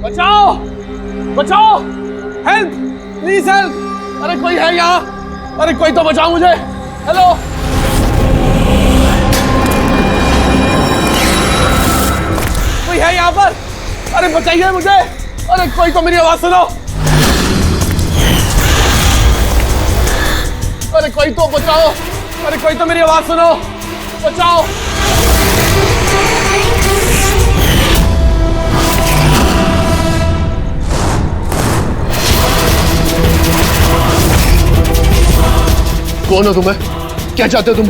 बचाओ बचाओ, help please help. अरे कोई है यहाँ? अरे कोई तो बचाओ मुझे। हेलो, कोई है यहाँ पर? अरे बचाइए मुझे। अरे कोई तो मेरी आवाज सुनो। अरे कोई तो बचाओ। अरे कोई तो मेरी आवाज सुनो, बचाओ। कौन हो तुम्हें? क्या चाहते हो तुम?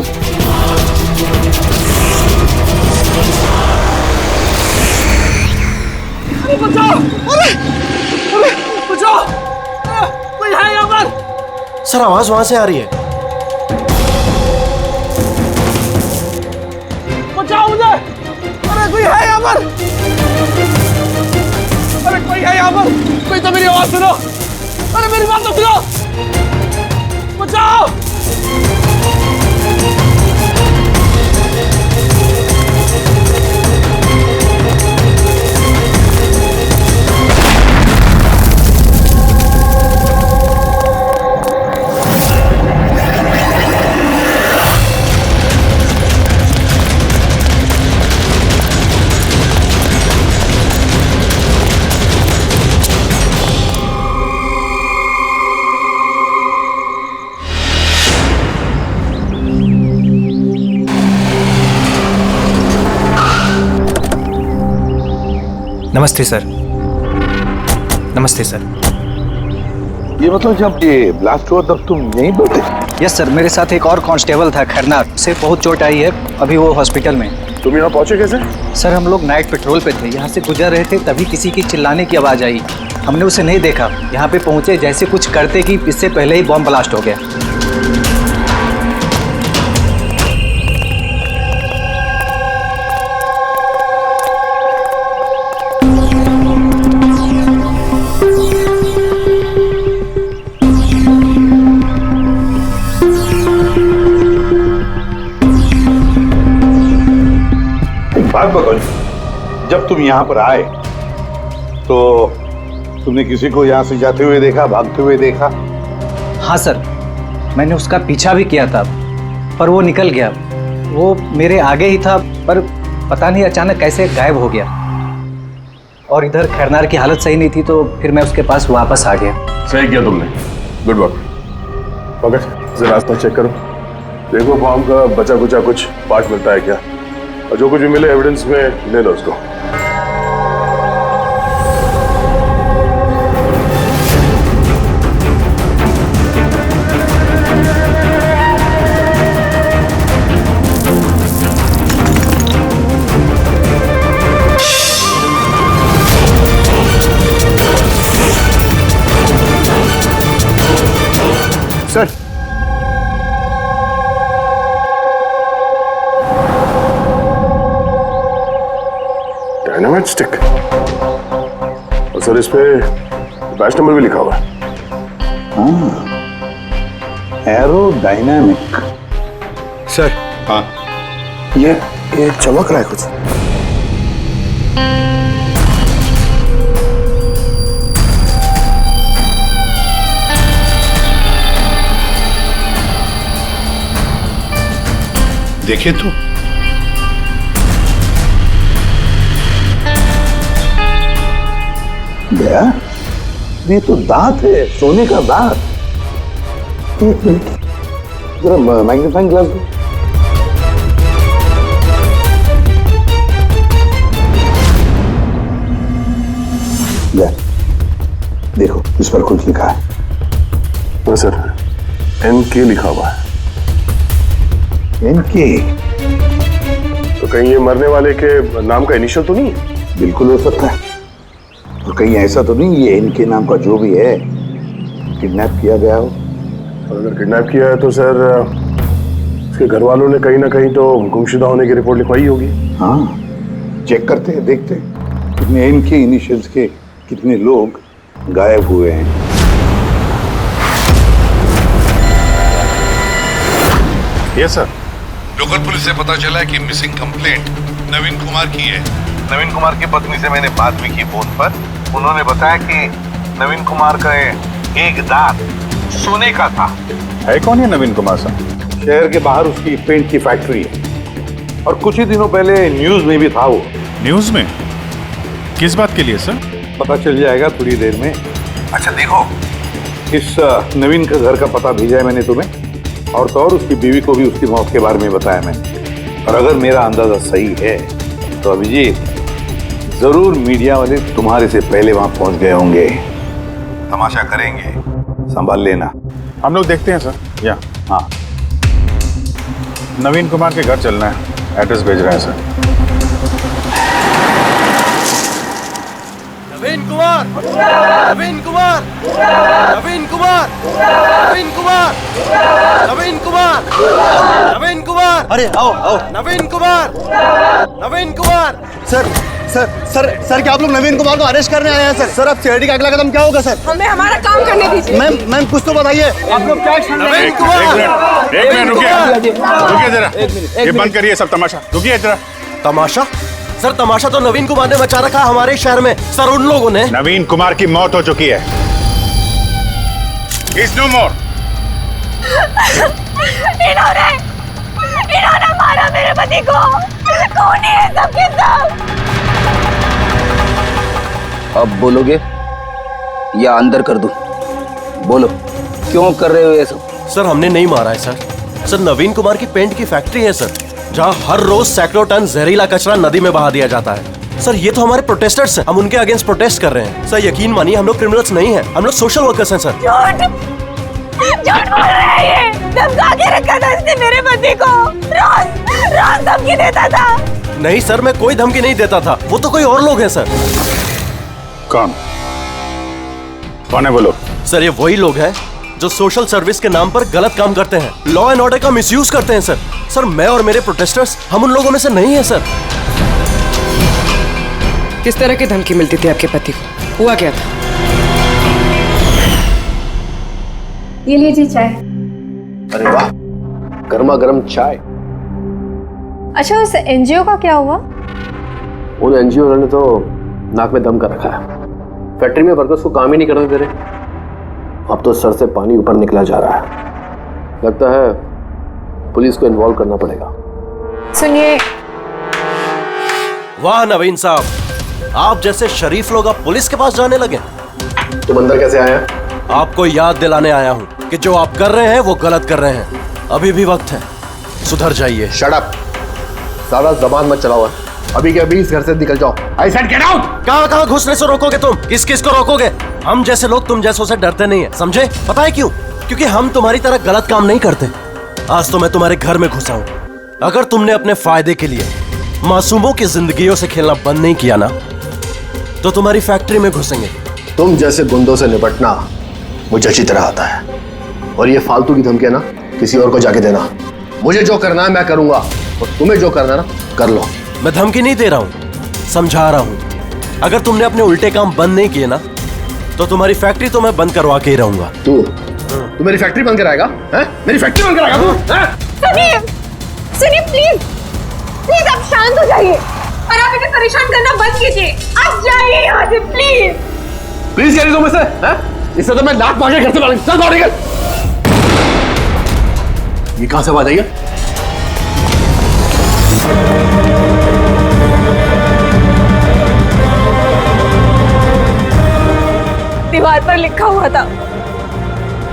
अरे बचाओ! अरे अरे बचाओ! कोई है यहाँ पर? सर आवाज वहां से आ रही है। बचाओ मुझे! अरे कोई है यहाँ पर? अरे कोई है यहाँ पर? कोई तो मेरी आवाज सुनो। अरे मेरी बात तो सुनो। बचाओ! नमस्ते सर। नमस्ते सर। ये मतलब जब ये ब्लास्ट हुआ तब तुम यहीं पर थे? यस सर, मेरे साथ एक और कांस्टेबल था खरनार, उसे बहुत चोट आई है, अभी वो हॉस्पिटल में। तुम यहाँ पहुंचे कैसे? सर हम लोग नाइट पेट्रोल पे थे, यहाँ से गुजर रहे थे, तभी किसी की चिल्लाने की आवाज़ आई। हमने उसे नहीं देखा, यहाँ पे पहुँचे जैसे कुछ करते कि इससे पहले ही बॉम्ब ब्लास्ट हो गया। बात बताओ, जब तुम यहाँ पर आए तो तुमने किसी को यहाँ से जाते हुए देखा, भागते हुए देखा? हाँ सर, मैंने उसका पीछा भी किया था पर वो निकल गया। वो मेरे आगे ही था पर पता नहीं अचानक कैसे गायब हो गया। और इधर खरनार की हालत सही नहीं थी तो फिर मैं उसके पास वापस आ गया। सही किया तुमने, गुड वर्क। पंकज जरा रास्ता चेक करो, देखो बॉम्ब का बचा कुचा कुछ पार्ट मिलता है क्या, और जो कुछ भी मिले एविडेंस में ले लो उसको। सर, डायनामाइट स्टिक, और सर इस पे बैच नंबर भी लिखा हुआ है। एरोडायनामिक। सर हाँ, ये चमक रहा है कुछ। देखिए तो गया, ये तो दांत है, सोने का दांत। एक मिनट, जरा मैग्नीफाइंग ग्लास दो। ले, देखो इस पर कुछ लिखा है। हाँ सर, NK लिखा हुआ है। इनके तो कहीं ये मरने वाले के नाम का इनिशियल तो नहीं है? बिल्कुल हो सकता है, और कहीं ऐसा तो नहीं ये इनके नाम का जो भी है किडनैप किया गया हो। और अगर किडनैप किया है तो सर उसके घर वालों ने कहीं ना कहीं तो गुमशुदा होने की रिपोर्ट लिखवाई होगी। हाँ, चेक करते हैं, देखते हैं कितने इनके इनिशियल्स के कितने लोग गायब हुए हैं। Yes sir. लोकल पुलिस से पता चला है कि मिसिंग कंप्लेंट नवीन कुमार की है। नवीन कुमार की पत्नी से मैंने बात भी की फोन पर। उन्होंने बताया कि नवीन कुमार का एक दांत सोने का था। है कौन है नवीन कुमार साहब? शहर के बाहर उसकी पेंट की फैक्ट्री है और कुछ ही दिनों पहले न्यूज में भी था वो। न्यूज में? किस बात के लिए सर? पता चल जाएगा थोड़ी देर में। अच्छा देखो, इस नवीन का घर का पता भेजा है मैंने तुम्हें, और तो और उसकी बीवी को भी उसकी मौत के बारे में बताया मैंने। और अगर मेरा अंदाजा सही है तो अभिजीत जरूर मीडिया वाले तुम्हारे से पहले वहां पहुंच गए होंगे। तमाशा करेंगे, संभाल लेना। हम लोग देखते हैं सर। या हाँ, नवीन कुमार के घर चलना है, एड्रेस भेज रहे हैं सर। नवीन कुमार, नवीन कुमार, नवीन कुमार, नवीन कुमार, नवीन कुमार, नवीन कुमार। अरे आओ आओ। Naveen Kumar, Naveen Kumar. Sir sir sir sir क्या आप लोग नवीन कुमार को अरेस्ट करने आए हैं सर? सर अब सिक्योरिटी का अगला कदम क्या होगा सर? हमें हमारा काम करने दीजिए। मैम कुछ तो बताइए। आप लोग क्या? नवीन कुमार, एक मिनट रुकिए जरा, ये बंद करिए सब तमाशा। रुकिए जरा। तमाशा? सर तमाशा तो नवीन कुमार ने मचा रखा हमारे शहर में सर। उन लोगों ने नवीन कुमार की मौत हो चुकी है। He's no more। इन्होंने मारा मेरे पति को। कौन है सब के सब? अब बोलोगे या अंदर कर दूं? बोलो, क्यों कर रहे हो ये सब? सर हमने नहीं मारा है सर। सर नवीन कुमार की पेंट की फैक्ट्री है सर, जहाँ हर रोज सैकड़ों टन जहरीला कचरा नदी में बहा दिया जाता है। सर ये तो हमारे प्रोटेस्टर्स हैं, हम उनके अगेंस्ट प्रोटेस्ट कर रहे हैं। सर यकीन मानिए हम लोग क्रिमिनल्स नहीं हैं, हम लोग सोशल वर्कर्स हैं सर। झूठ बोल रहा है ये। धमका के रखा था इसने मेरे पति को। रोज धमकी देता था। नहीं सर, मैं कोई धमकी नहीं देता था, वो तो कोई और लोग हैं सर। कौन है बोलो? सर ये वही लोग हैं जो सोशल सर्विस के नाम पर गलत काम करते हैं, लॉ एंड ऑर्डर का मिसयूज करते हैं सर। सर मैं और मेरे प्रोटेस्टर्स हम उन लोगों में से नहीं है सर। किस तरह की धमकी मिलती थी आपके पति को? हुआ क्या था? ये लीजिए चाय। अरे वाह, गर्मा गर्म चाय। अच्छा उस एनजीओ का क्या हुआ? उन एनजीओ ने तो नाक में दम कर रखा है। फैक्ट्री में वर्कर्स को काम ही नहीं करने दे रहे। अब तो सर से पानी ऊपर निकला जा रहा है। लगता है पुलिस को इन्वॉल्व करना पड़ेगा। सुनिए। वाह नवीन साहब, आप जैसे शरीफ लोग अब पुलिस के पास जाने लगे। तुम अंदर कैसे आया? आपको याद दिलाने आया हूँ कि जो आप कर रहे हैं वो गलत कर रहे हैं। अभी भी वक्त है, सुधर जाइए। शट अप, सारा जबान मत चलाओ। अभी के अभी इस घर से निकल जाओ। I said get out. कहाँ घुसने से रोकोगे तुम? किस किस को रोकोगे? हम जैसे लोग तुम जैसों से डरते नहीं है, समझे? पता है क्यों? क्योंकि हम तुम्हारी तरह गलत काम नहीं करते। आज तो मैं तुम्हारे घर में घुसा हूँ। अगर तुमने अपने फायदे के लिए मासूमों की जिंदगियों से खेलना बंद नहीं किया ना, तो तुम्हारी फैक्ट्री में घुसेंगे। तुम जैसे गुंडों से निपटना मुझे अच्छी तरह आता है, और ये फालतू की धमकियां ना किसी और को जाके देना। मुझे जो करना है मैं करूंगा, और तुम्हें जो करना है ना कर लो। मैं धमकी नहीं दे रहा हूँ, समझा रहा हूँ। अगर तुमने अपने उल्टे काम बंद नहीं किए ना, तो तुम्हारी फैक्ट्री तो मैं बंद करवा के ही रहूंगा। तू मेरी फैक्ट्री बंद कराएगा? मेरी फैक्ट्री बंद कराएगा तू? सुनिए प्लीज आप शांत हो जाइए और आप इन्हें परेशान करना बंद कीजिए। आप जाइए यहाँ से प्लीज। प्लीज कह रही तुम इसे? इससे तो मैं लात मार के घर से बाहर चल बाहर निकल। ये कहां से आवाज आई है? दीवार पर लिखा हुआ था,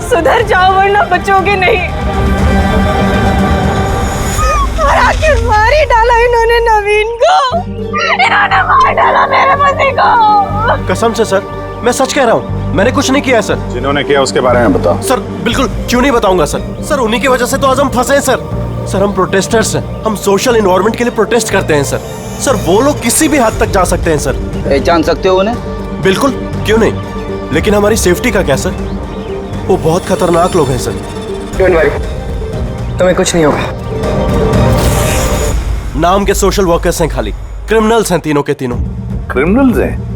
सुधर जाओ वरना बचोगे नहीं। और आखिर मार ही डाला इन्होंने नवीन को। इन्होंने मार डाला मेरे पति को। कसम से सर, मैं सच कह रहा हूँ, मैंने कुछ नहीं किया है सर। जिन्होंने किया उसके बारे में बताओ। सर बिल्कुल, क्यों नहीं बताऊंगा सर। सर उन्हीं की वजह से तो आज हम फंसे हैं सर। सर हम प्रोटेस्टर्स हैं, हम सोशल एनवायरनमेंट के लिए प्रोटेस्ट करते हैं सर। सर वो लोग किसी भी हद तक जा सकते हैं सर। पहचान सकते हो उन्हें? बिल्कुल, क्यों नहीं, लेकिन हमारी सेफ्टी का क्या सर? वो बहुत खतरनाक लोग हैं सर। डोंट वरी, तुम्हें कुछ नहीं होगा। नाम के सोशल वर्कर्स हैं खाली, क्रिमिनल्स हैं तीनों के तीनों। क्रिमिनल्स हैं?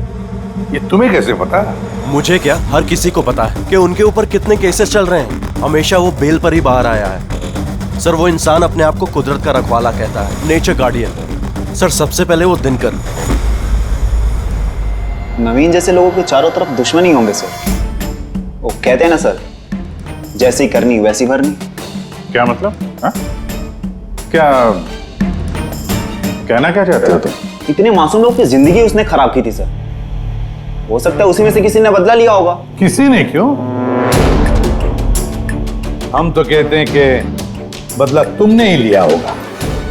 ये तुम्हें कैसे पता? मुझे क्या, हर किसी को पता है कि उनके ऊपर कितने केसेस चल रहे हैं। हमेशा वो बेल पर ही बाहर आया है सर। वो इंसान अपने आप को कुदरत का रखवाला कहता है, नेचर गार्डियन। सर सबसे पहले वो दिनकर, नवीन जैसे लोगों के चारों तरफ दुश्मनी होंगे सर। वो कहते हैं ना सर, जैसी करनी वैसी भरनी। क्या मतलब? हा? क्या कहना क्या चाहते हो तुम? इतने मासूम लोग की जिंदगी उसने खराब की थी सर। हो सकता है उसी में से किसी ने बदला लिया होगा। किसी ने क्यों? हम तो कहते हैं कि बदला तुमने ही लिया होगा,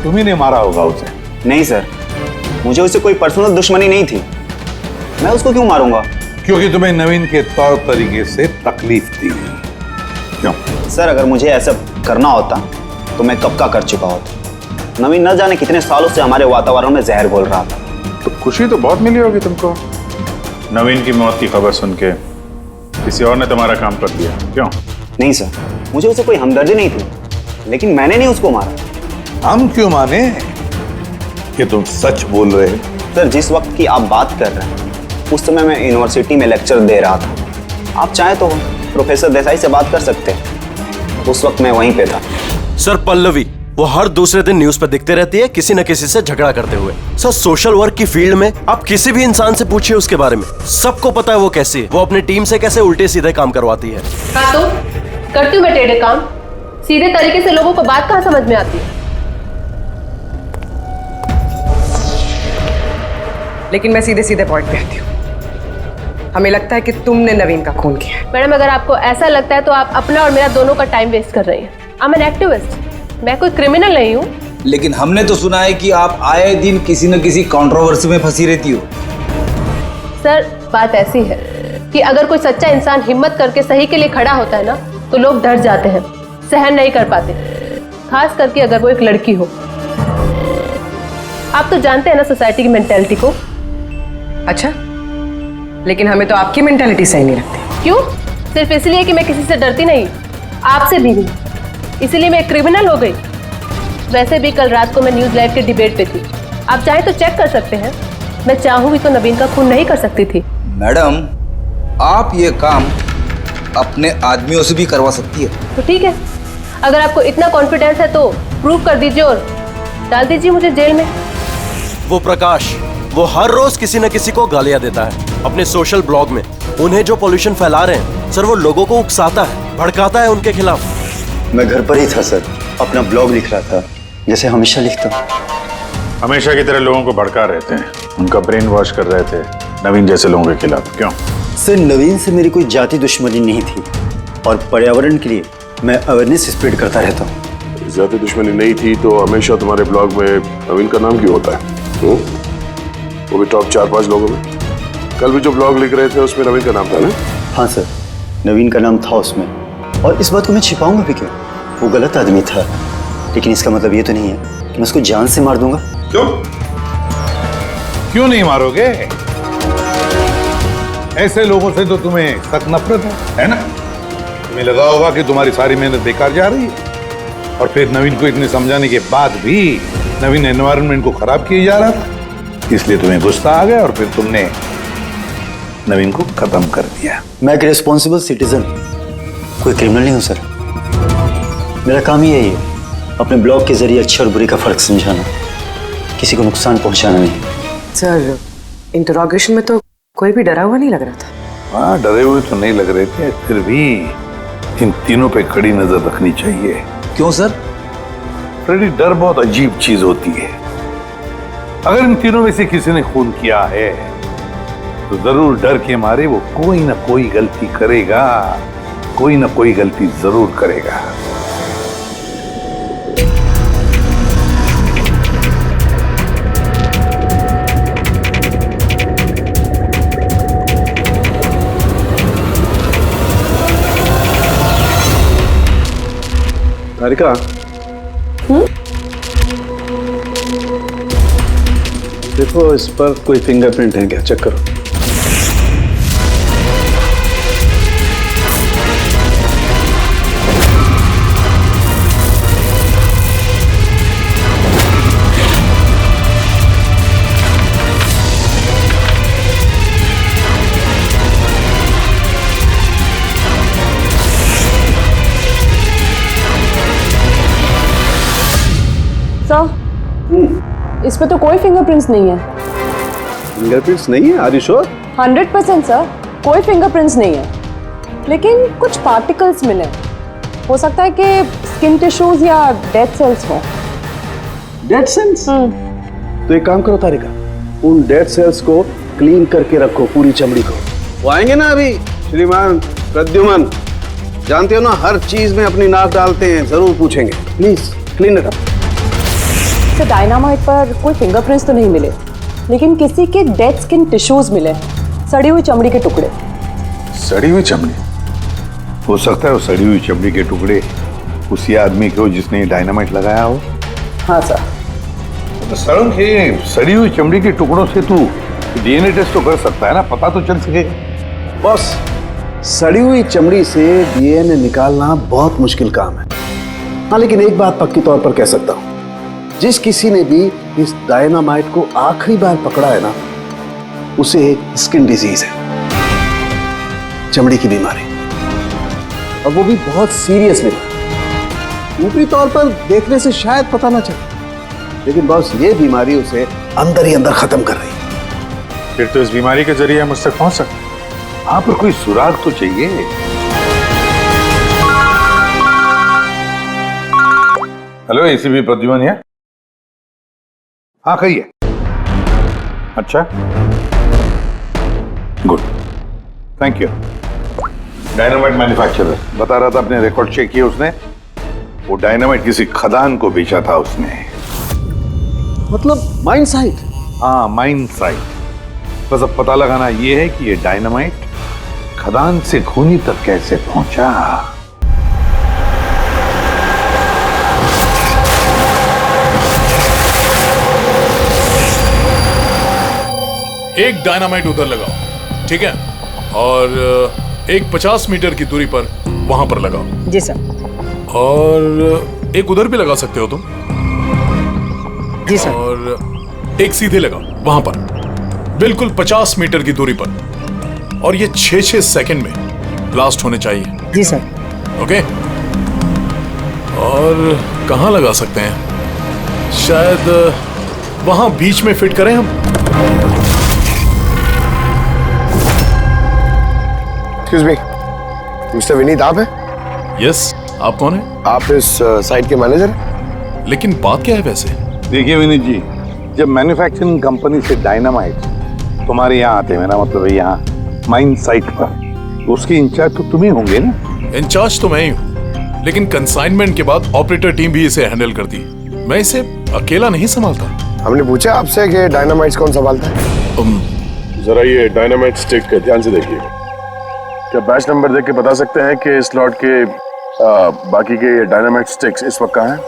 तुम्ही ने मारा होगा उसे। नहीं सर, मुझे उससे कोई पर्सनल दुश्मनी नहीं थी। मैं उसको क्यों मारूंगा? क्योंकि तुम्हें नवीन के तौर तरीके से तकलीफ थी। क्यों? सर अगर मुझे ऐसा करना होता तो मैं कब का कर चुका होता। नवीन न जाने कितने सालों से हमारे वातावरण में जहर घोल रहा था। तो खुशी तो बहुत मिली होगी तुमको नवीन की मौत की खबर सुन के। किसी और ने तुम्हारा काम कर दिया। क्यों? नहीं सर, मुझे उससे कोई हमदर्दी नहीं थी, लेकिन मैंने नहीं उसको मारा। हम क्यों माने कि तुम सच बोल रहे हो? सर जिस वक्त की आप बात कर रहे हैं उस समय मैं यूनिवर्सिटी में लेक्चर दे रहा था। आप चाहें तो प्रोफेसर देसाई से बात कर सकते हैं, उस वक्त मैं वहीं पे था। सर पल्लवी वो हर दूसरे दिन न्यूज पे दिखते रहती है किसी न किसी से झगड़ा करते हुए। सर सोशल वर्क की फील्ड में आप किसी भी इंसान से पूछिए उसके बारे में, सबको पता है वो कैसी है। वो अपनी टीम से कैसे उल्टे सीधे काम करवाती है। हाँ तो करती हूँ मैं टेढ़े काम, सीधे तरीके से लोगों को बात कहाँ समझ में आती है। लेकिन मैं सीधे सीधे पॉइंट पे आती हूँ। हमें लगता है कि तुमने नवीन का खून किया है। मैडम अगर आपको ऐसा लगता है तो आप अपना और मेरा दोनों का टाइम वेस्ट कर रही हैं। आई एम एन एक्टिविस्ट, मैं कोई क्रिमिनल नहीं हूँ। लेकिन हमने तो सुना है कि आप आए दिन किसी न किसी कंट्रोवर्सी में फंसी रहती हो। सर बात ऐसी है कि अगर कोई सच्चा इंसान हिम्मत करके सही के लिए खड़ा होता है ना तो लोग डर जाते हैं, सहन नहीं कर पाते, खास करके अगर वो एक लड़की हो। आप तो जानते हैं ना सोसाइटी की मेंटालिटी को। अच्छा, लेकिन हमें तो आपकी मेंटालिटी सही नहीं लगती। क्यों? सिर्फ इसलिए कि मैं किसी से डरती नहीं, आपसे भी नहीं, इसीलिए मैं एक क्रिमिनल हो गई। वैसे भी कल रात को मैं न्यूज लाइव के डिबेट पे थी, आप चाहे तो चेक कर सकते हैं। मैं चाहूँ भी तो नवीन का खून नहीं कर सकती थी। मैडम आप ये काम अपने आदमियों से भी करवा सकती है। तो ठीक है, अगर आपको इतना कॉन्फिडेंस है तो प्रूव कर दीजिए और डाल दीजिए मुझे जेल में। वो प्रकाश वो हर रोज किसी न किसी को गालियां देता है अपने सोशल ब्लॉग में। उन्हें जो पॉल्यूशन फैला रहे हैं सर, वो लोगों को उकसाता है, भड़काता है उनके खिलाफ। मैं घर पर ही था सर, अपना ब्लॉग लिख रहा था जैसे हमेशा लिखता हूँ। हमेशा की तरह लोगों को भड़का रहे थे, उनका ब्रेन वॉश कर रहे थे नवीन जैसे लोगों के खिलाफ। क्यों? सर नवीन से मेरी कोई जाति दुश्मनी नहीं थी और पर्यावरण के लिए मैं अवेयरनेस स्प्रेड करता रहता हूँ। ज्यादा दुश्मनी नहीं थी तो हमेशा तुम्हारे ब्लॉग में नवीन का नाम क्यों होता है? वो भी टॉप 4-5 लोगों में। कल भी जो ब्लॉग लिख रहे थे उसमें नवीन का नाम था ना? हाँ सर, नवीन का नाम था उसमें, और इस बात को मैं छिपाऊंगा भी क्यों? वो गलत आदमी था, लेकिन इसका मतलब ये तो नहीं है कि मैं उसको जान से मार दूंगा। क्यों? क्यों नहीं मारोगे? ऐसे लोगों से तो तुम्हें सख्त नफरत है ना? तुम्हें लगा होगा कि तुम्हारी सारी मेहनत बेकार जा रही है, और फिर नवीन को इतने समझाने के बाद भी नवीन एनवायरनमेंट को खराब किए जा रहा था, इसलिए तुम्हें गुस्सा आ गया और फिर तुमने नवीन को खत्म कर दिया। मैं एक रिस्पॉन्सिबल सिटीजन, कोई क्रिमिनल नहीं हूँ सर। मेरा काम ही यही है, अपने ब्लॉग के जरिए अच्छे और बुरे का फर्क समझाना, किसी को नुकसान पहुंचाना नहीं। सर इंटरोगेशन में तो कोई भी डरा हुआ नहीं लग रहा था। हाँ डरे हुए तो नहीं लग रहे थे, फिर भी इन तीनों पे कड़ी नजर रखनी चाहिए। क्यों सर? फ्रेडी, डर बहुत अजीब चीज होती है। अगर इन तीनों में से किसी ने खून किया है तो जरूर डर के मारे वो कोई ना कोई गलती करेगा, कोई ना कोई गलती जरूर करेगा। तारिका, देखो इस पर कोई फिंगरप्रिंट है क्या? चेक करो। सर, इस पे तो कोई फिंगरप्रिंट्स नहीं है। फिंगरप्रिंट्स नहीं है? Are you sure? 100% सर, कोई फिंगरप्रिंट्स नहीं है, लेकिन कुछ पार्टिकल्स मिले। हो सकता है कि स्किन टिश्यूज या डेड सेल्स हो। Dead cells? तो एक काम करो तारिका, उन डेड सेल्स को क्लीन करके रखो, पूरी चमड़ी को। वो आएंगे ना अभी, श्रीमान प्रद्युमन, जानते हो ना हर चीज में अपनी नाक डालते हैं, जरूर पूछेंगे। Please clean it up. तो डायनामाइट पर कोई फिंगरप्रिंट्स तो नहीं मिले, लेकिन किसी के डेड स्किन टिश्यूज मिले, सड़ी हुई चमड़ी के टुकड़े। सड़ी हुई चमड़ी? हो सकता है वो सड़ी हुई चमड़ी के टुकड़े उसी आदमी के हो जिसने डायनामाइट लगाया हो। हाँ सर। तो सड़न के सड़ी हुई चमड़ी के टुकड़ों से तू डीएनए टेस्ट तो कर सकता है ना, पता तो चल सकेगा। बस सड़ी हुई चमड़ी से डीएनए निकालना बहुत मुश्किल काम है। हाँ, लेकिन एक बात पक्की तौर पर कह सकता हूँ, जिस किसी ने भी इस डायनामाइट को आखिरी बार पकड़ा है ना, उसे स्किन डिजीज है, चमड़ी की बीमारी, और वो भी बहुत सीरियस बीमारी। ऊपरी तौर पर देखने से शायद पता ना चले, लेकिन बॉस ये बीमारी उसे अंदर ही अंदर खत्म कर रही है। फिर तो इस बीमारी के जरिए मुझ तक पहुंच सकते। वहां पर कोई सुराग तो चाहिए। हेलो, एसीपी प्रद्युमन है? हाँ कहिए। अच्छा, good, thank you. Dynamite manufacturer बता रहा था, अपने रिकॉर्ड चेक किए उसने, वो डायनामाइट किसी खदान को बेचा था उसने। मतलब माइन साइट? हाँ, माइन साइट। बस अब पता लगाना ये है कि ये डायनामाइट खदान से खूनी तक कैसे पहुंचा। एक डायनामाइट उधर लगाओ, ठीक है, और एक 50 मीटर की दूरी पर वहां पर लगाओ। जी सर। और एक उधर भी लगा सकते हो तुम। जी सर। और एक सीधे लगाओ वहां पर, बिल्कुल 50 मीटर की दूरी पर, और ये 6-6 सेकंड में ब्लास्ट होने चाहिए। जी सर। ओके। और कहाँ लगा सकते हैं? शायद वहां बीच में फिट करें हम। एक्सक्यूज मी, मिस्टर विनीत आप हैं? यस, आप कौन हैं? आप इस साइट के मैनेजर हैं? लेकिन बात क्या है वैसे? देखिए विनीत जी, जब मैन्युफैक्चरिंग कंपनी से डायनामाइट तुम्हारे यहाँ आते हैं ना, मतलब यहाँ माइन साइट पर, तो उसके इंचार्ज तो तुम ही होंगे ना? इंचार्ज तो मैं ही हूँ, लेकिन कंसाइनमेंट के बाद ऑपरेटर टीम भी इसे हैंडल करती है। मैं इसे अकेला नहीं संभालता। हमने पूछा आपसे कि डायनामाइट्स कौन संभालता है? जरा ये डायनामाइट स्टिक ध्यान से देखिए। क्या बैच नंबर देख के बता सकते हैं कि इस लॉट के बाकी के डायनामाइट स्टिक्स इस वक्त कहाँ हैं?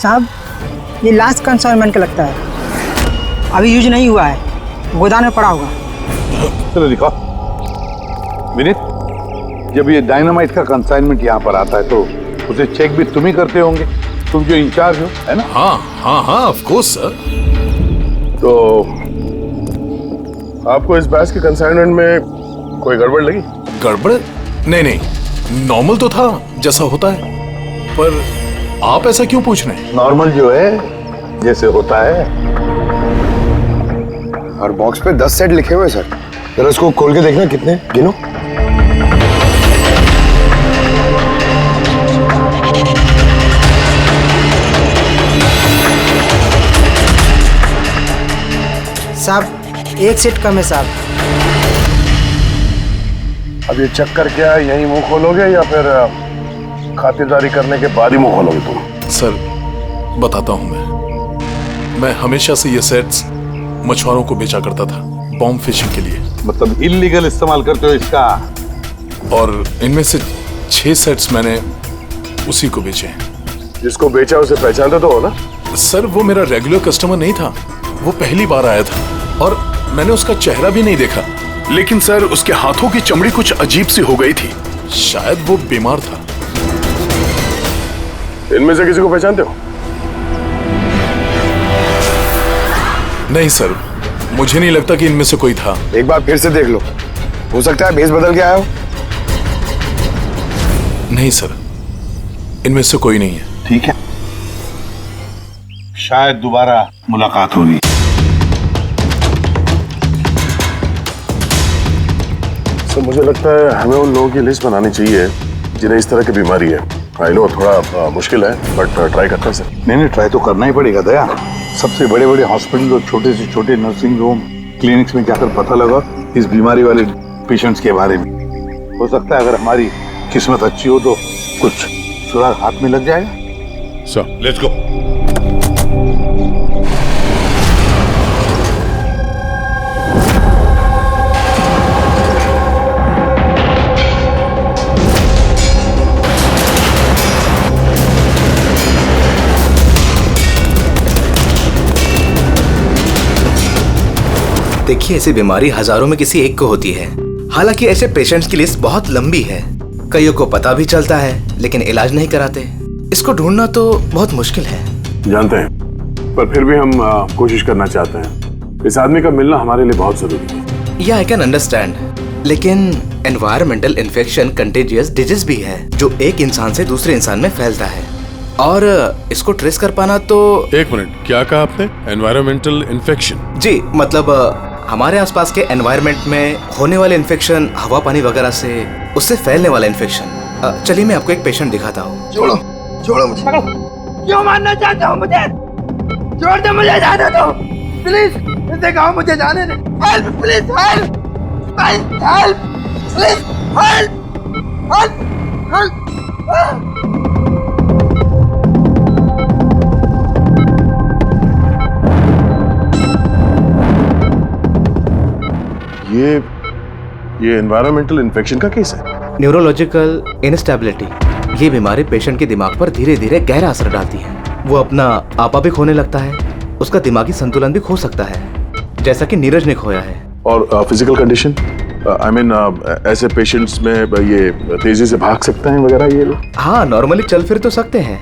साहब, ये लास्ट कंसाइनमेंट का लगता है, अभी यूज नहीं हुआ है, गोदाम में पड़ा होगा। चलो दिखाओ। विनीत, जब ये डायनामाइट का कंसाइनमेंट यहाँ पर आता है तो उसे चेक भी तुम ही करते होंगे, तुम जो इंचार्ज हो, है ना? हाँ हाँ हाँ, ऑफ कोर्स सर। तो आपको इस बैच के कंसाइनमेंट में कोई गड़बड़ लगी? गड़बड़? नहीं नहीं, नॉर्मल तो था जैसा होता है, पर आप ऐसा क्यों पूछ रहे हैं? नॉर्मल जो है जैसे होता है। और बॉक्स पे 10 सेट लिखे हुए सर, जरा इसको खोल के देखना, कितने गिनो। साहब, एक सेट कम है साहब। अब ये चक्कर क्या है, यही मुंह खोलोगे या फिर खातिरदारी करने के बाद ही मुंह खोलोगे तुम? सर बताता हूँ, मैं हमेशा से ये सेट्स मछुआरों को बेचा करता था, बॉम्ब फिशिंग के लिए। मतलब इल्लीगल इस्तेमाल करते हो इसका? और इनमें से 6 सेट्स मैंने उसी को बेचे हैं। जिसको बेचा उसे पहचानते तो हो ना? सर वो मेरा रेगुलर कस्टमर नहीं था, वो पहली बार आया था और मैंने उसका चेहरा भी नहीं देखा, लेकिन सर उसके हाथों की चमड़ी कुछ अजीब सी हो गई थी, शायद वो बीमार था। इनमें से किसी को पहचानते हो? नहीं सर, मुझे नहीं लगता कि इनमें से कोई था। एक बार फिर से देख लो, हो सकता है भेस बदल के आया हो। नहीं सर, इनमें से कोई नहीं है। ठीक है, शायद दोबारा मुलाकात होगी। तो मुझे लगता है हमें उन लोगों की लिस्ट बनानी चाहिए जिन्हें इस तरह की बीमारी है। आई नो थोड़ा मुश्किल है बट ट्राई करते हैं सर। नहीं, ट्राई तो करना ही पड़ेगा दया। सबसे बड़े बड़े हॉस्पिटल और छोटे से छोटे नर्सिंग होम, क्लिनिक्स में जाकर पता लगा इस बीमारी वाले पेशेंट्स के बारे में। हो सकता है अगर हमारी किस्मत अच्छी हो तो कुछ सुराग हाथ में लग जाएगा। Sir let's go. देखिए, ऐसी बीमारी हजारों में किसी एक को होती है। हालांकि ऐसे पेशेंट्स की लिस्ट बहुत लंबी है। कईयों को पता भी चलता है लेकिन इलाज नहीं कराते। इसको ढूंढना तो बहुत मुश्किल है। जानते हैं, पर फिर भी हम कोशिश करना चाहते हैं। इस आदमी का मिलना हमारे लिए बहुत जरूरी है। या आई कैन अंडरस्टैंड, लेकिन एनवायरमेंटल इन्फेक्शन कंटेजियस डिजीज भी है जो एक इंसान से दूसरे इंसान में फैलता है, और इसको ट्रेस कर पाना तो। एक मिनट, क्या कहा आपने? Environmental infection? जी, मतलब हमारे आसपास के एनवायरनमेंट में होने वाले इन्फेक्शन, हवा पानी वगैरह से उससे फैलने वाला इन्फेक्शन। चलिए मैं आपको एक पेशेंट दिखाता हूँ। छोड़ो मुझे। क्यों मारना चाहते हो मुझे? छोड़ दे मुझे, जाने दो प्लीज। इसे कहो मुझे जाने दे। Help please, help help please, help help help. ये एनवायरमेंटल इन्फेक्शन का केस है। न्यूरोलॉजिकल इनस्टेबिलिटी, ये बीमारी पेशेंट के दिमाग पर धीरे धीरे गहरा असर डालती है। वो अपना आपा भी खोने लगता है, उसका दिमागी संतुलन भी खो सकता है, जैसा कि नीरज ने खोया है। और फिजिकल कंडीशन, आई मीन ऐसे पेशेंट्स में ये तेजी से भाग सकते हैं वगैरह ये लोग? हाँ, नॉर्मली चल फिर तो सकते हैं,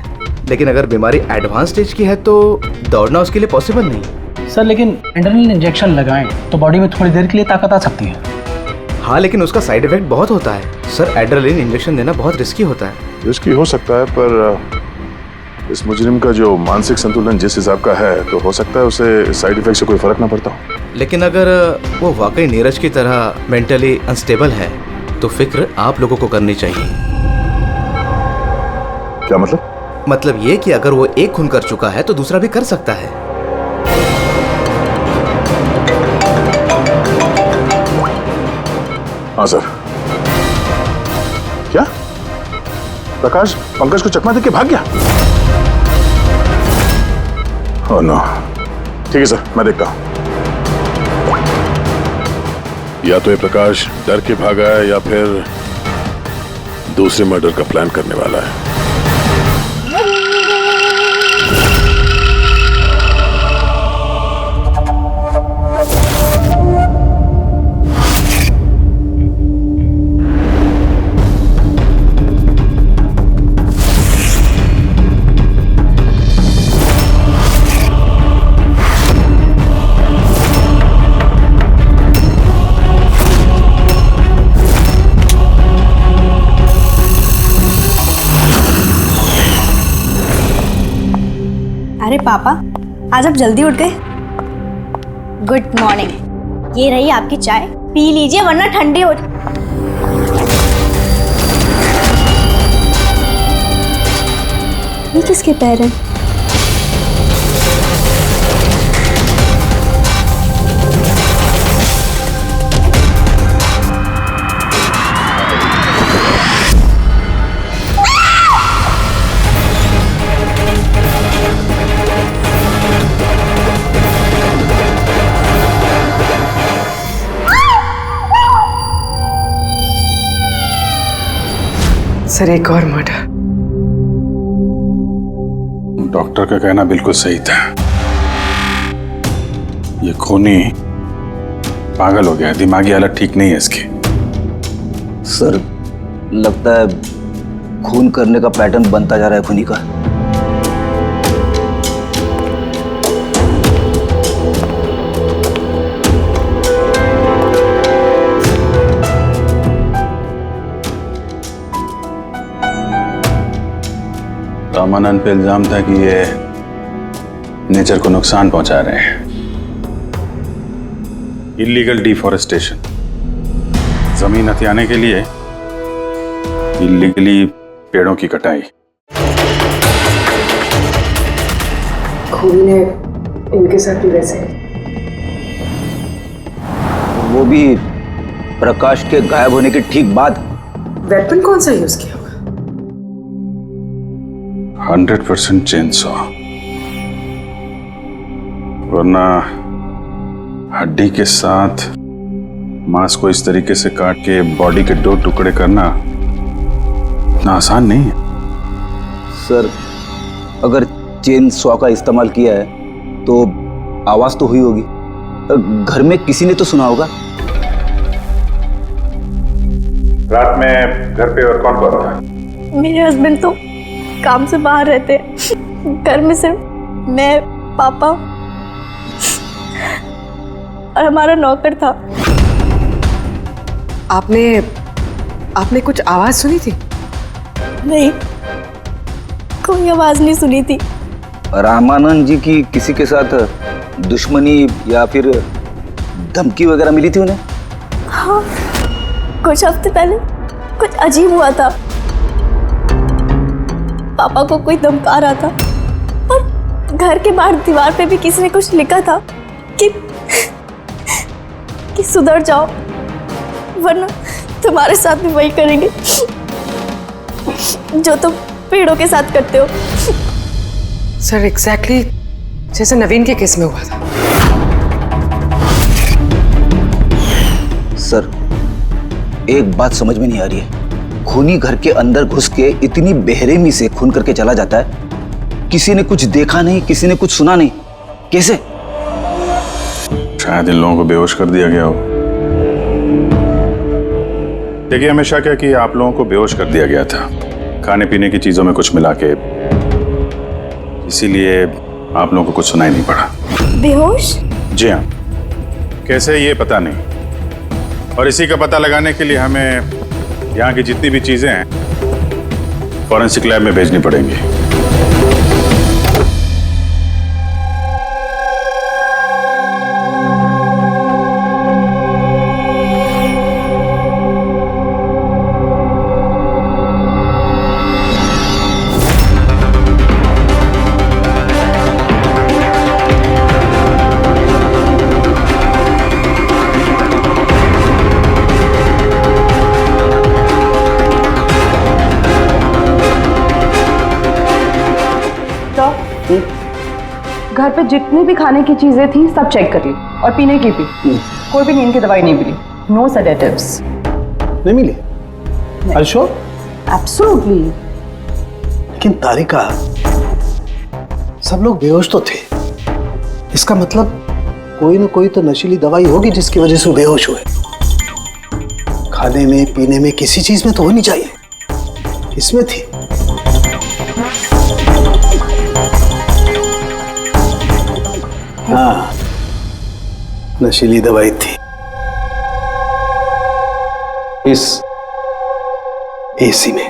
लेकिन अगर बीमारी एडवांस स्टेज की है तो दौड़ना उसके लिए पॉसिबल नहीं। सर लेकिन एड्रेनलिन इंजेक्शन लगाएं तो बॉडी में थोड़ी देर के लिए ताकत आ सकती है। हाँ, लेकिन उसका साइड इफेक्ट बहुत होता है सर। एड्रेनलिन इंजेक्शन देना बहुत रिस्की होता है। रिस्की हो सकता है, पर इस मुजरिम का जो मानसिक संतुलन जिस हिसाब का है तो हो सकता है उसे साइड इफेक्ट से कोई फर्क ना पड़ता हो। लेकिन अगर वो वाकई नीरज की तरह मेंटली अनस्टेबल है तो फिक्र आप लोगों को करनी चाहिए। क्या मतलब? मतलब ये कि अगर वो एक खून कर चुका है तो दूसरा भी कर सकता है। हाँ सर। क्या प्रकाश पंकज को चकमा देके भाग गया? Oh no. ठीक है सर, मैं देखता हूं। या तो ये प्रकाश डर के भागा है या फिर दूसरे मर्डर का प्लान करने वाला है। अरे पापा, आज आप जल्दी उठ गए। Good morning. ये रही आपकी चाय, पी लीजिए वरना ठंडी हो। ये किसके पैर हैं? सर, एक और मर्डर। डॉक्टर का कहना बिल्कुल सही था। ये खूनी पागल हो गया, दिमागी हालत ठीक नहीं है इसकी। सर, लगता है खून करने का पैटर्न बनता जा रहा है खूनी का। रामानंद पे इल्जाम था कि ये नेचर को नुकसान पहुंचा रहे हैं। Illegal deforestation. जमीन हथियाने के लिए इल्लीगली पेड़ों की कटाई। खूनी ने इनके साथ भी वैसे वो भी प्रकाश के गायब होने के ठीक बाद। वेपन कौन सा यूज किया होगा? 100% चेनसॉ, वरना हड्डी के साथ मांस को इस तरीके से काट के बॉडी के 2 टुकड़े करना इतना आसान नहीं है। सर, अगर चेन सॉ का इस्तेमाल किया है तो आवाज तो हुई होगी, घर में किसी ने तो सुना होगा। रात में घर पे और कौन कौन था? मेरे हस्बैंड तो काम से बाहर रहते हैं। घर में सिर्फ मैं, पापा और हमारा नौकर था। आपने कुछ आवाज सुनी थी? नहीं, कोई आवाज नहीं सुनी थी। रामानंद जी की किसी के साथ दुश्मनी या फिर धमकी वगैरह मिली थी उन्हें? हाँ, कुछ हफ्ते पहले कुछ अजीब हुआ था। पापा को कोई धमका रहा था और घर के बाहर दीवार पे भी किसी ने कुछ लिखा था कि सुधर जाओ वरना तुम्हारे साथ भी वही करेंगे जो तुम पेड़ों के साथ करते हो। सर, एग्जैक्टली जैसे नवीन के केस में हुआ था। सर, एक बात समझ में नहीं आ रही है, खूनी घर के अंदर घुस के इतनी बेरहमी से खून करके चला जाता है, किसी ने कुछ देखा नहीं, किसी ने कुछ सुना नहीं, कैसे? शायद इन लोगों को बेहोश कर दिया गया हो। देखिए, हमेशा क्या कि आप लोगों को बेहोश कर दिया गया था, खाने पीने की चीजों में कुछ मिला के, इसीलिए आप लोगों को कुछ सुनाई नहीं पड़ा। बेहोश? जी हाँ, कैसे ये पता नहीं, और इसी का पता लगाने के लिए हमें यहाँ की जितनी भी चीजें हैं फॉरेंसिक लैब में भेजनी पड़ेंगी। घर पे जितनी भी खाने की चीजें थी सब चेक कर ली और पीने की भी। कोई भी नींद की दवाई नहीं मिली। No sedatives. नहीं मिली? अच्छा, एब्सोल्युटली। लेकिन तारिका, सब लोग बेहोश तो थे, इसका मतलब कोई ना कोई तो नशीली दवाई होगी जिसकी वजह से वो बेहोश हुए। खाने में पीने में किसी चीज में तो होनी चाहिए, इसमें थी। हाँ, नशीली दवाई थी। इस एसी में।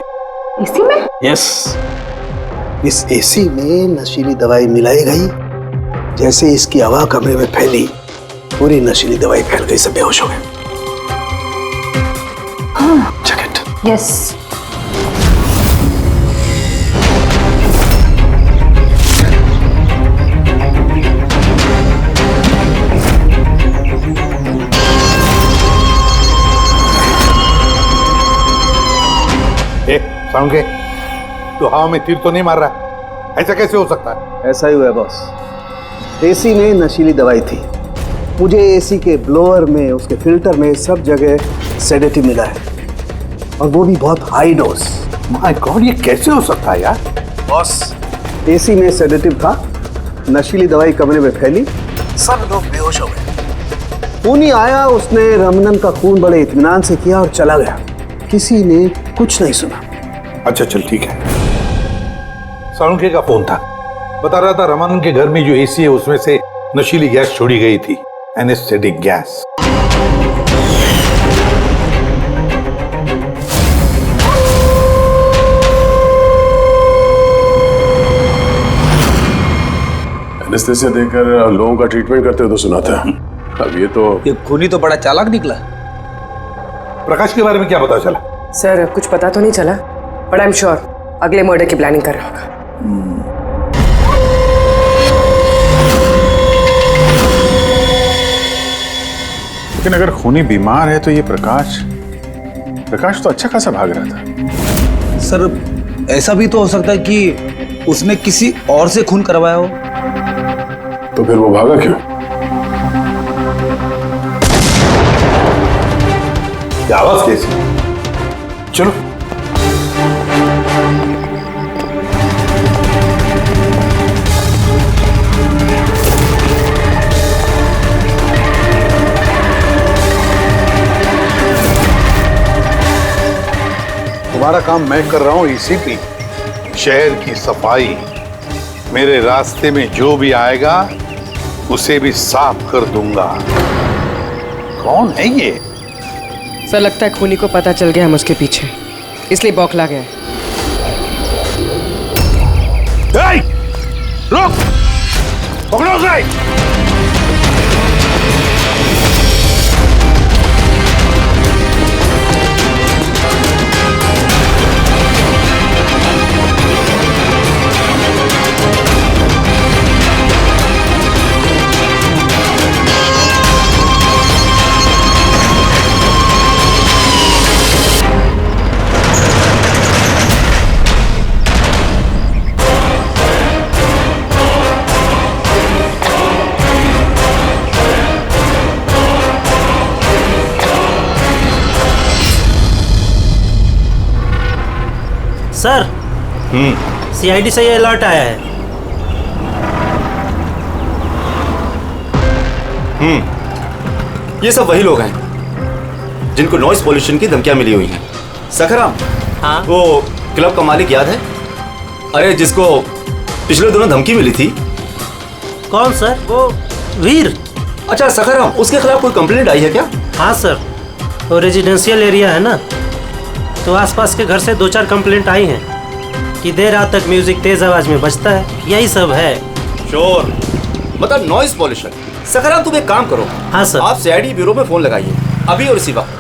एसी में? यस, इस एसी में नशीली दवाई मिलाई गई। जैसे इसकी हवा कमरे में फैली, पूरी नशीली दवाई फैल गई, सब बेहोश हो गए। हाँ। Check it. यस। साउंड के, तू हवा में तीर तो नहीं मार रहा? ऐसा कैसे हो सकता है? ऐसा ही हुआ है बॉस। एसी में नशीली दवाई थी। मुझे एसी के ब्लोअर में, उसके फिल्टर में, सब जगह सेडेटिव मिला है, और वो भी बहुत हाई डोज। माय गॉड, ये कैसे हो सकता है यार? बॉस, एसी में सेडेटिव था, नशीली दवाई कमरे में फैली, सब लोग बेहोश हो गए। खूनी आया, उसने रमनन का खून बड़े इत्मीनान से किया और चला गया। किसी ने कुछ नहीं सुना। अच्छा चल ठीक है। सालुंखे का फोन था, बता रहा था रमन के घर में जो एसी है उसमें से नशीली गैस छोड़ी गई थी, एनेस्थेटिक गैस। एनेस्थेसिया देकर लोगों का ट्रीटमेंट करते हो तो सुना था। अब ये खूनी तो बड़ा चालाक निकला। प्रकाश के बारे में क्या पता चला? सर कुछ पता तो नहीं चला, बट आई एम श्योर अगले मर्डर की प्लानिंग कर रहा होगा। लेकिन अगर खूनी बीमार है तो ये प्रकाश तो अच्छा खासा भाग रहा था। सर ऐसा भी तो हो सकता है कि उसने किसी और से खून करवाया हो। तो फिर वो भागा क्यों? क्या आवाज कैसी? चलो तुम्हारा काम मैं कर रहा हूं ईसीपी। शहर की सफाई। मेरे रास्ते में जो भी आएगा उसे भी साफ कर दूंगा। कौन है ये? सर लगता है खूनी को पता चल गया हम उसके पीछे, इसलिए बौखला गया। रुक! पकड़ो उसे! सर सीआईडी से ये अलर्ट आया है। ये सब वही लोग हैं जिनको नॉइस पॉल्यूशन की धमकियां मिली हुई हैं। सखराम, हाँ? वो क्लब का मालिक याद है? अरे जिसको पिछले दिनों धमकी मिली थी। कौन सर? वो वीर। अच्छा सखराम, उसके खिलाफ कोई कंप्लेंट आई है क्या? हाँ सर, वो रेजिडेंशियल एरिया है ना, तो आसपास के घर से 2-4 कंप्लेंट आई हैं कि देर रात तक म्यूजिक तेज आवाज में बजता है, यही सब है। शोर मतलब नॉइस पॉल्यूशन। सखराम तुम एक काम करो। हाँ सर। आप सीआईडी ब्यूरो में फोन लगाइए अभी और इसी वक्त।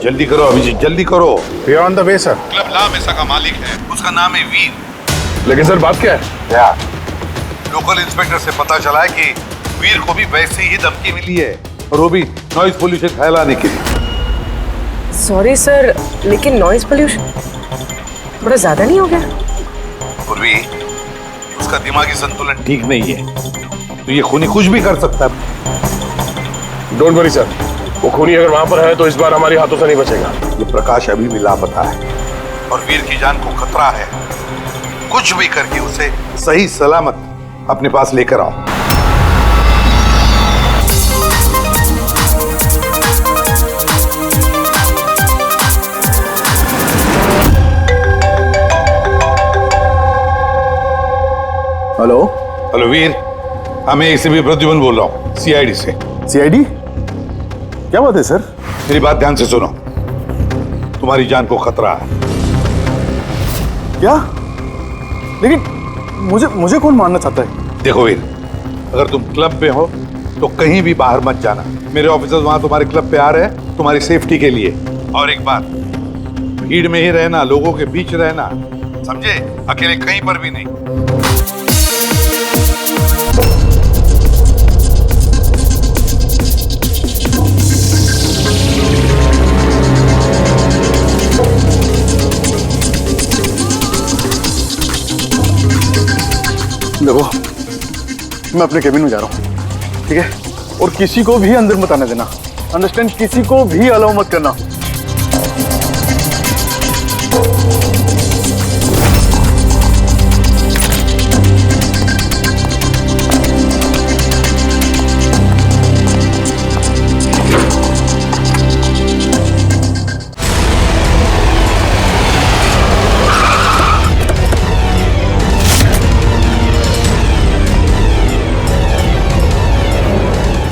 जल्दी करो अभिजीत, जल्दी करो। We are on the way sir. Club La Mesa का मालिक है, उसका नाम है वीर। लेकिन सर बात क्या है? यार, लोकल इंस्पेक्टर से पता चला है कि वीर को भी वैसे ही धमकी मिली है, और वो भी नॉइज पोल्यूशन फैलाने के लिए। सॉरी सर, लेकिन नॉइज पोल्यूशन बड़ा ज्यादा नहीं हो गया? पूर्वी, उसका दिमागी संतुलन ठीक नहीं है, तो ये खूनी कुछ भी कर सकता है। डोंट वरी सर, वो खूनी अगर वहां पर है तो इस बार हमारे हाथों से नहीं बचेगा। ये प्रकाश अभी भी लापता है और वीर की जान को खतरा है। कुछ भी करके उसे सही सलामत अपने पास लेकर आओ। हेलो हेलो वीर, मैं एसीपी प्रद्युमन बोल रहा हूँ, सीआईडी से। सीआईडी? क्या बात है सर? मेरी बात ध्यान से सुनो, तुम्हारी जान को खतरा है। क्या? लेकिन मुझे कौन मारना चाहता है? देखो वीर, अगर तुम क्लब में हो तो कहीं भी बाहर मत जाना। मेरे ऑफिसर्स वहां तुम्हारे क्लब पे आ रहे हैं तुम्हारी सेफ्टी के लिए। और एक बात, भीड़ में ही रहना, लोगों के बीच रहना, समझे? अकेले कहीं पर भी नहीं। देखो, मैं अपने केबिन में जा रहा हूँ, ठीक है? और किसी को भी अंदर मत आने देना, अंडरस्टैंड? किसी को भी अलाउ मत करना।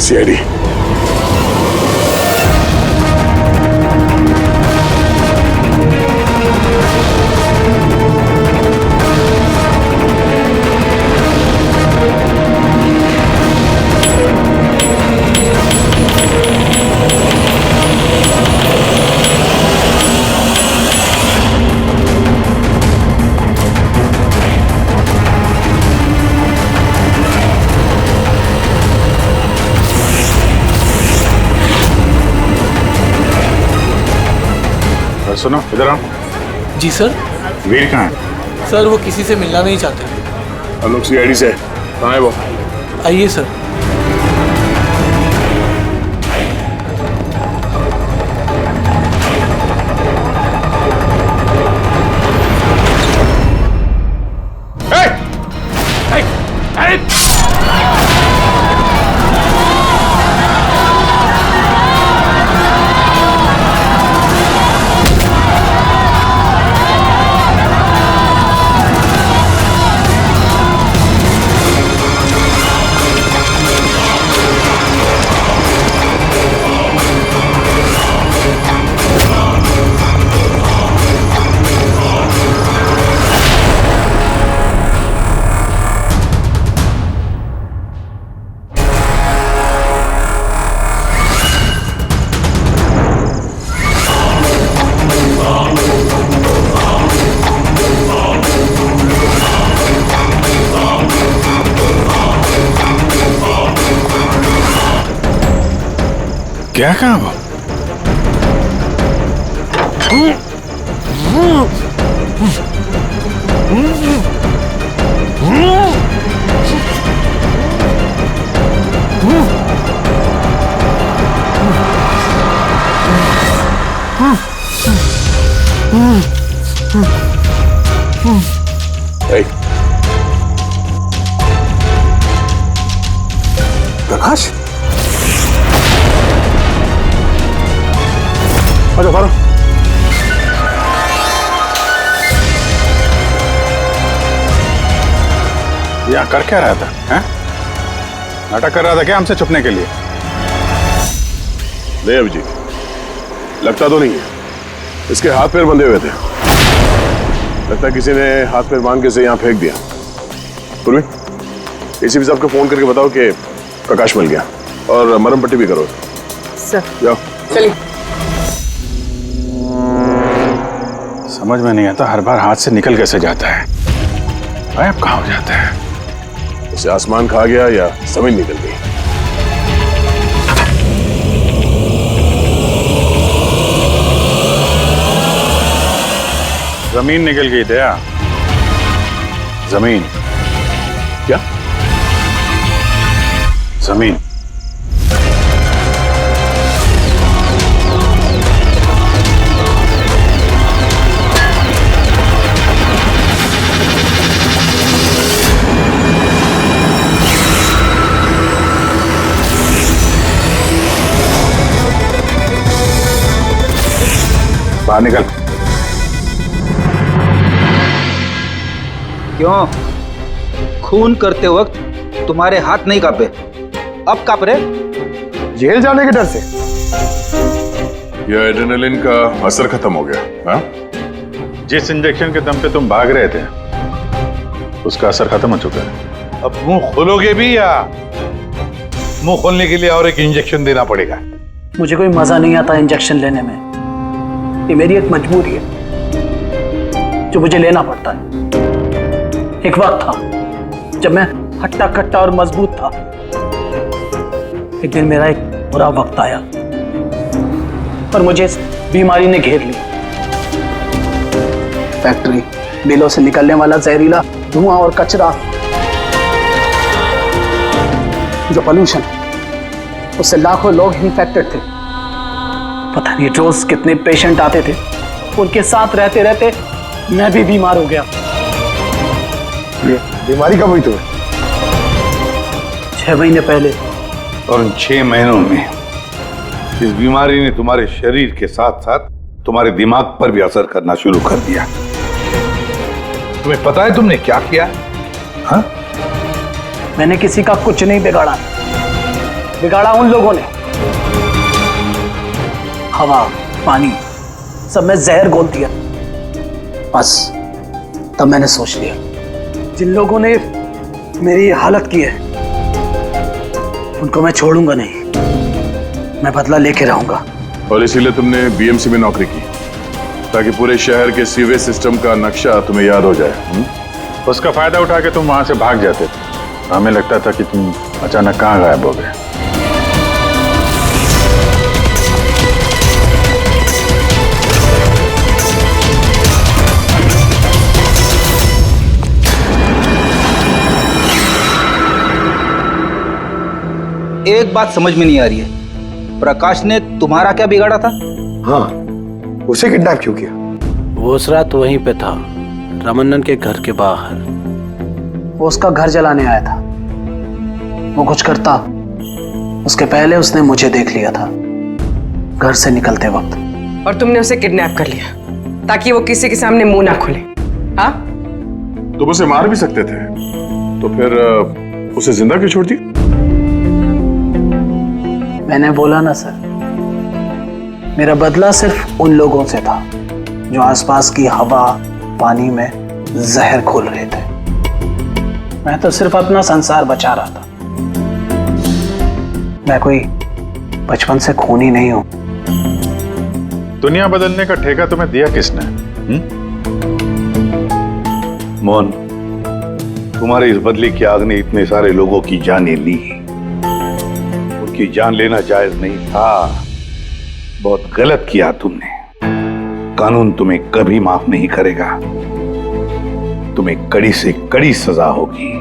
सीआईडी। सुनो इधर आओ। जी सर। वीर कहाँ है? सर वो किसी से मिलना नहीं चाहते। हम लोग सीआईडी से। कहाँ है वो? आइए सर। क्या कहा वो? प्रकाश, अच्छा फारो। यहाँ कर क्या रहा था? हैं? नाटक कर रहा था क्या हमसे छुपने के लिए? नहीं अभिजीत, लगता तो नहीं है। इसके हाथ पैर बंधे हुए थे। लगता है किसी ने हाथ पैर बांध के इसे यहाँ फेंक दिया। पूर्वी, एसीपी साहब को फोन करके बताओ कि प्रकाश मिल गया और मरहम पट्टी भी करो। सर। जाओ। चलिए। समझ में नहीं आता हर बार हाथ से निकल कैसे जाता है, गायब कहाँ हो जाता है? उसे आसमान खा गया या जमीन निकल गई। जमीन निकल गई दया। जमीन क्या? जमीन। बाहर निकल। क्यों? खून करते वक्त तुम्हारे हाथ नहीं कांपे, अब कांप रहे? जेल जाने के डर से? यह एड्रेनलिन का असर खत्म हो गया। हाँ? जिस इंजेक्शन के दम पे तुम भाग रहे थे उसका असर खत्म हो चुका है। अब मुंह खोलोगे भी या मुंह खोलने के लिए और एक इंजेक्शन देना पड़ेगा? मुझे कोई मजा नहीं आता इंजेक्शन लेने में। ये मेरी एक मजबूरी है जो मुझे लेना पड़ता है। एक वक्त था जब मैं हट्टा कट्टा और मजबूत था। एक दिन मेरा एक बुरा वक्त आया और मुझे इस बीमारी ने घेर लिया। फैक्ट्री, बिलों से निकलने वाला जहरीला धुआं और कचरा, जो पोल्यूशन, उससे लाखों लोग इन्फेक्टेड थे। पता नहीं रोज कितने पेशेंट आते थे। उनके साथ रहते रहते मैं भी बीमार हो गया। ये बीमारी कब हुई तुम्हें? 6 महीने पहले। और उन 6 महीनों में इस बीमारी ने तुम्हारे शरीर के साथ साथ तुम्हारे दिमाग पर भी असर करना शुरू कर दिया। तुम्हें पता है तुमने क्या किया? हाँ? मैंने किसी का कुछ नहीं बिगाड़ा। बिगाड़ा उन लोगों ने। हवा, पानी, सब में जहर घोल दिया। बस तब मैंने सोच लिया, जिन लोगों ने मेरी हालत की है उनको मैं छोड़ूंगा नहीं, मैं बदला लेके रहूंगा। और इसीलिए तुमने बीएमसी में नौकरी की, ताकि पूरे शहर के सीवेज सिस्टम का नक्शा तुम्हें याद हो जाए। उसका फायदा उठा के तुम वहां से भाग जाते थे। हमें लगता था कि तुम अचानक कहाँ गायब हो गए। एक बात समझ में नहीं आ रही है, प्रकाश ने तुम्हारा क्या बिगाड़ा था? हाँ, उसे किडनैप क्यों किया? वो उस रात वहीं पे था, रमन्नन के घर के बाहर। वो उसका घर जलाने आया था। वो कुछ करता उसके पहले उसने मुझे देख लिया था घर से निकलते वक्त। और तुमने उसे किडनैप कर लिया ताकि वो किसी के सामने मुंह ना खोले। हाँ, तुम उसे मार भी सकते थे, तो फिर उसे जिंदा क्यों छोड़ दिया? मैंने बोला ना सर, मेरा बदला सिर्फ उन लोगों से था जो आसपास की हवा, पानी में जहर घोल रहे थे। मैं तो सिर्फ अपना संसार बचा रहा था। मैं कोई बचपन से खूनी नहीं हूं। दुनिया बदलने का ठेका तुम्हें दिया किसने? मोहन, तुम्हारी इस बदली की आग ने इतने सारे लोगों की जानें ली। उनकी जान लेना जायज नहीं था। बहुत गलत किया तुमने। कानून तुम्हें कभी माफ नहीं करेगा। तुम्हें कड़ी से कड़ी सजा होगी।